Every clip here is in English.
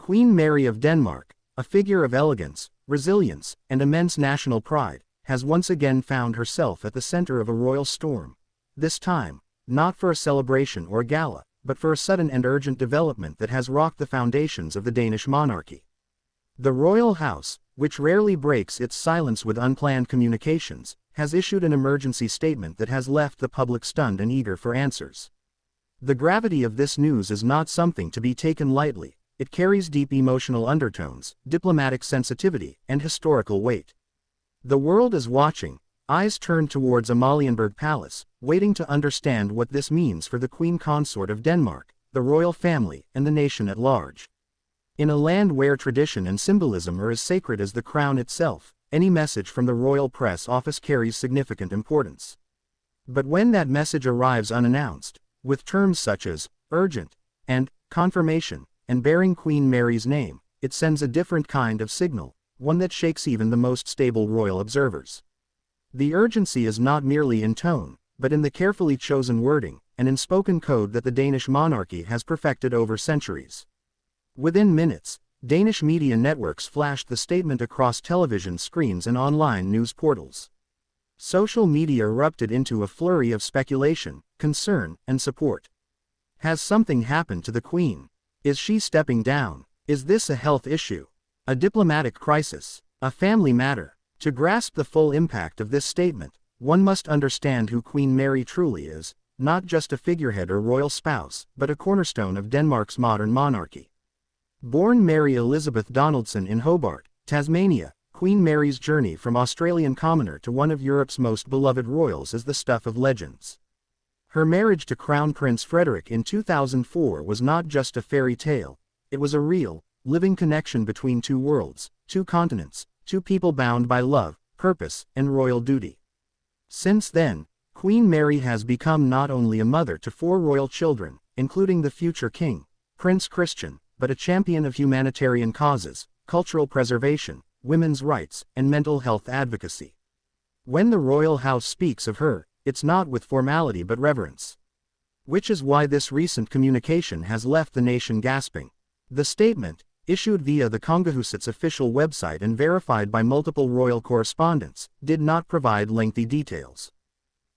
Queen Mary of Denmark, a figure of elegance, resilience, and immense national pride, has once again found herself at the center of a royal storm. This time, not for a celebration or gala, but for a sudden and urgent development that has rocked the foundations of the Danish monarchy. The royal house, which rarely breaks its silence with unplanned communications, has issued an emergency statement that has left the public stunned and eager for answers. The gravity of this news is not something to be taken lightly. It carries deep emotional undertones, diplomatic sensitivity, and historical weight. The world is watching, eyes turned towards Amalienborg Palace, waiting to understand what this means for the Queen Consort of Denmark, the royal family, and the nation at large. In a land where tradition and symbolism are as sacred as the crown itself, any message from the royal press office carries significant importance. But when that message arrives unannounced, with terms such as urgent and confirmation, and bearing Queen Mary's name, it sends a different kind of signal, one that shakes even the most stable royal observers. The urgency is not merely in tone, but in the carefully chosen wording, and in spoken code that the Danish monarchy has perfected over centuries. Within minutes, Danish media networks flashed the statement across television screens and online news portals. Social media erupted into a flurry of speculation, concern, and support. Has something happened to the Queen? Is she stepping down? Is this a health issue? A diplomatic crisis? A family matter? To grasp the full impact of this statement, one must understand who Queen Mary truly is, not just a figurehead or royal spouse, but a cornerstone of Denmark's modern monarchy. Born Mary Elizabeth Donaldson in Hobart, Tasmania, Queen Mary's journey from Australian commoner to one of Europe's most beloved royals is the stuff of legends. Her marriage to Crown Prince Frederik in 2004 was not just a fairy tale, it was a real, living connection between two worlds, two continents, two people bound by love, purpose, and royal duty. Since then, Queen Mary has become not only a mother to 4 royal children, including the future king, Prince Christian, but a champion of humanitarian causes, cultural preservation, women's rights, and mental health advocacy. When the royal house speaks of her, it's not with formality but reverence. Which is why this recent communication has left the nation gasping. The statement, issued via the Kongehusets official website and verified by multiple royal correspondents, did not provide lengthy details.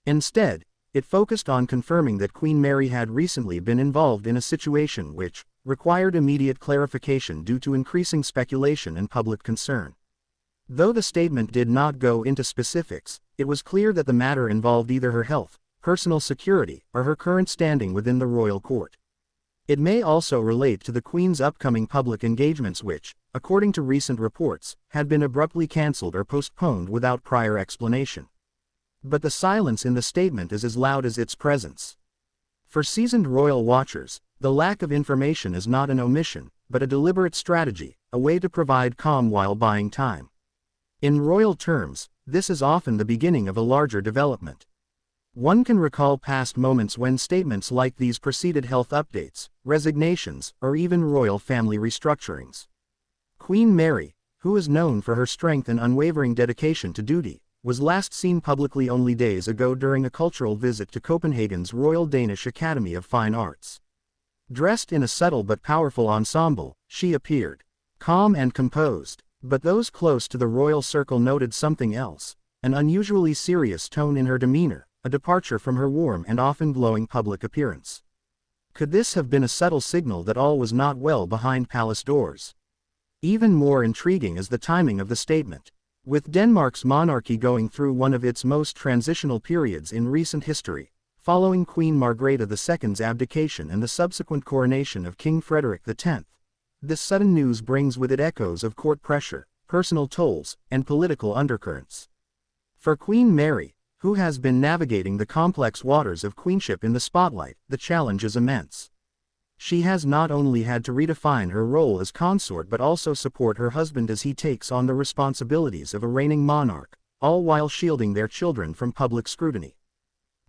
Instead, it focused on confirming that Queen Mary had recently been involved in a situation which required immediate clarification due to increasing speculation and public concern. Though the statement did not go into specifics, it was clear that the matter involved either her health, personal security, or her current standing within the royal court. It may also relate to the Queen's upcoming public engagements which, according to recent reports, had been abruptly cancelled or postponed without prior explanation. But the silence in the statement is as loud as its presence. For seasoned royal watchers, the lack of information is not an omission, but a deliberate strategy, a way to provide calm while buying time. In royal terms, this is often the beginning of a larger development. One can recall past moments when statements like these preceded health updates, resignations, or even royal family restructurings. Queen Mary, who is known for her strength and unwavering dedication to duty, was last seen publicly only days ago during a cultural visit to Copenhagen's Royal Danish Academy of Fine Arts. Dressed in a subtle but powerful ensemble, she appeared calm and composed, but those close to the royal circle noted something else, an unusually serious tone in her demeanor, a departure from her warm and often glowing public appearance. Could this have been a subtle signal that all was not well behind palace doors? Even more intriguing is the timing of the statement. With Denmark's monarchy going through one of its most transitional periods in recent history, following Queen Margrethe II's abdication and the subsequent coronation of King Frederik X, this sudden news brings with it echoes of court pressure, personal tolls, and political undercurrents. For Queen Mary, who has been navigating the complex waters of queenship in the spotlight, the challenge is immense. She has not only had to redefine her role as consort but also support her husband as he takes on the responsibilities of a reigning monarch, all while shielding their children from public scrutiny.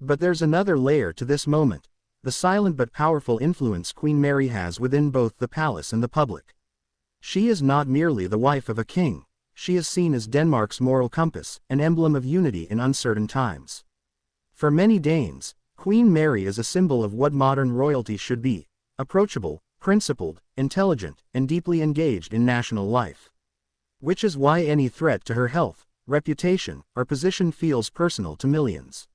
But there's another layer to this moment, the silent but powerful influence Queen Mary has within both the palace and the public. She is not merely the wife of a king, she is seen as Denmark's moral compass, an emblem of unity in uncertain times. For many Danes, Queen Mary is a symbol of what modern royalty should be: approachable, principled, intelligent, and deeply engaged in national life. Which is why any threat to her health, reputation, or position feels personal to millions.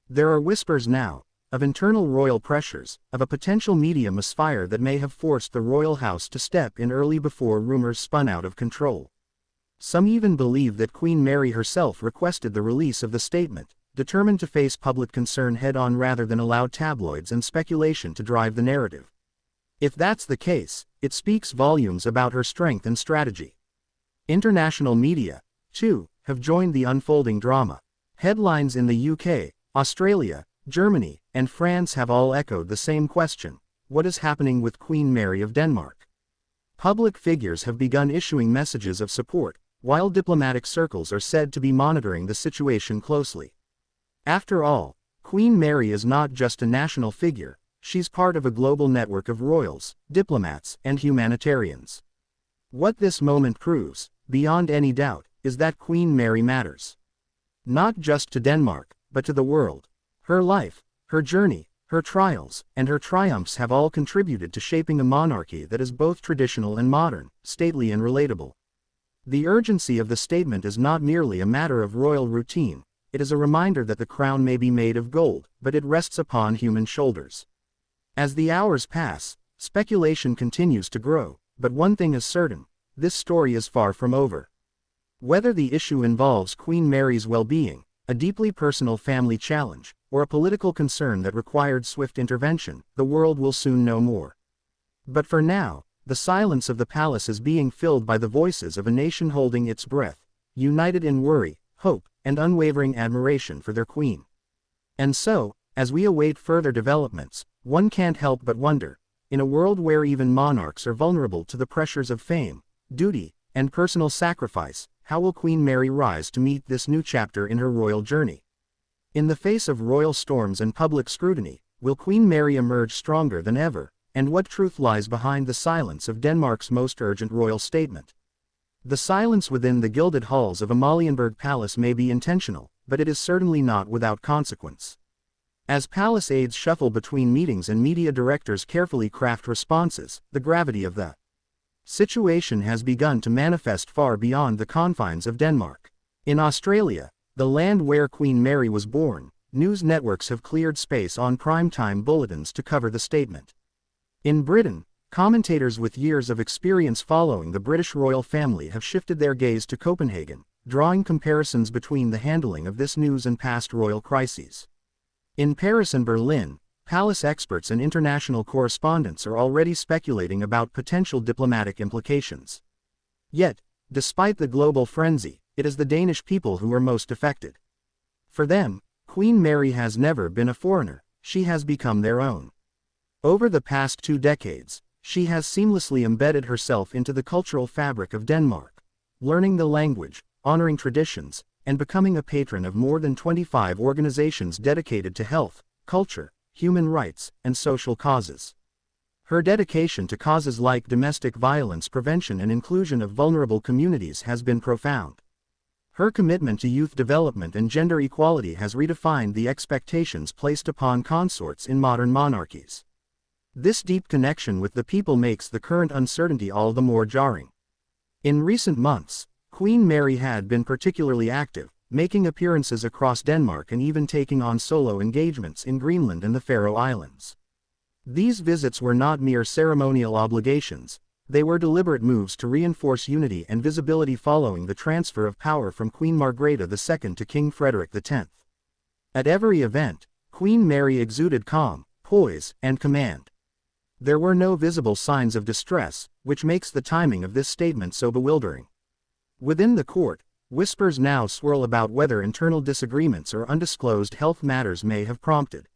There are whispers now, of internal royal pressures, of a potential media misfire that may have forced the royal house to step in early before rumors spun out of control. Some even believe that Queen Mary herself requested the release of the statement, determined to face public concern head-on rather than allow tabloids and speculation to drive the narrative. If that's the case, it speaks volumes about her strength and strategy. International media, too, have joined the unfolding drama. Headlines in the UK, Australia, Germany, and France have all echoed the same question: what is happening with Queen Mary of Denmark? Public figures have begun issuing messages of support, while diplomatic circles are said to be monitoring the situation closely. After all, Queen Mary is not just a national figure, she's part of a global network of royals, diplomats, and humanitarians. What this moment proves, beyond any doubt, is that Queen Mary matters. Not just to Denmark, but to the world. Her life, her journey, her trials, and her triumphs have all contributed to shaping a monarchy that is both traditional and modern, stately and relatable. The urgency of the statement is not merely a matter of royal routine, it is a reminder that the crown may be made of gold, but it rests upon human shoulders. As the hours pass, speculation continues to grow, but one thing is certain: this story is far from over. Whether the issue involves Queen Mary's well-being, a deeply personal family challenge, or a political concern that required swift intervention, the world will soon know more. But for now, the silence of the palace is being filled by the voices of a nation holding its breath, united in worry, hope, and unwavering admiration for their queen. And so, as we await further developments, one can't help but wonder, in a world where even monarchs are vulnerable to the pressures of fame, duty, and personal sacrifice, how will Queen Mary rise to meet this new chapter in her royal journey? In the face of royal storms and public scrutiny, will Queen Mary emerge stronger than ever? And what truth lies behind the silence of Denmark's most urgent royal statement? The silence within the gilded halls of Amalienborg Palace may be intentional, but it is certainly not without consequence. As palace aides shuffle between meetings and media directors carefully craft responses, the gravity of the situation has begun to manifest far beyond the confines of Denmark. In Australia, the land where Queen Mary was born, news networks have cleared space on primetime bulletins to cover the statement. In Britain, commentators with years of experience following the British royal family have shifted their gaze to Copenhagen, drawing comparisons between the handling of this news and past royal crises. In Paris and Berlin, palace experts and international correspondents are already speculating about potential diplomatic implications. Yet, despite the global frenzy, it is the Danish people who are most affected. For them, Queen Mary has never been a foreigner, she has become their own. Over the past 2 decades, she has seamlessly embedded herself into the cultural fabric of Denmark, learning the language, honoring traditions, and becoming a patron of more than 25 organizations dedicated to health, culture, human rights, and social causes. Her dedication to causes like domestic violence prevention and inclusion of vulnerable communities has been profound. Her commitment to youth development and gender equality has redefined the expectations placed upon consorts in modern monarchies. This deep connection with the people makes the current uncertainty all the more jarring. In recent months, Queen Mary had been particularly active, making appearances across Denmark and even taking on solo engagements in Greenland and the Faroe Islands. These visits were not mere ceremonial obligations, they were deliberate moves to reinforce unity and visibility following the transfer of power from Queen Margrethe II to King Frederick X. At every event, Queen Mary exuded calm, poise, and command. There were no visible signs of distress, which makes the timing of this statement so bewildering. Within the court, whispers now swirl about whether internal disagreements or undisclosed health matters may have prompted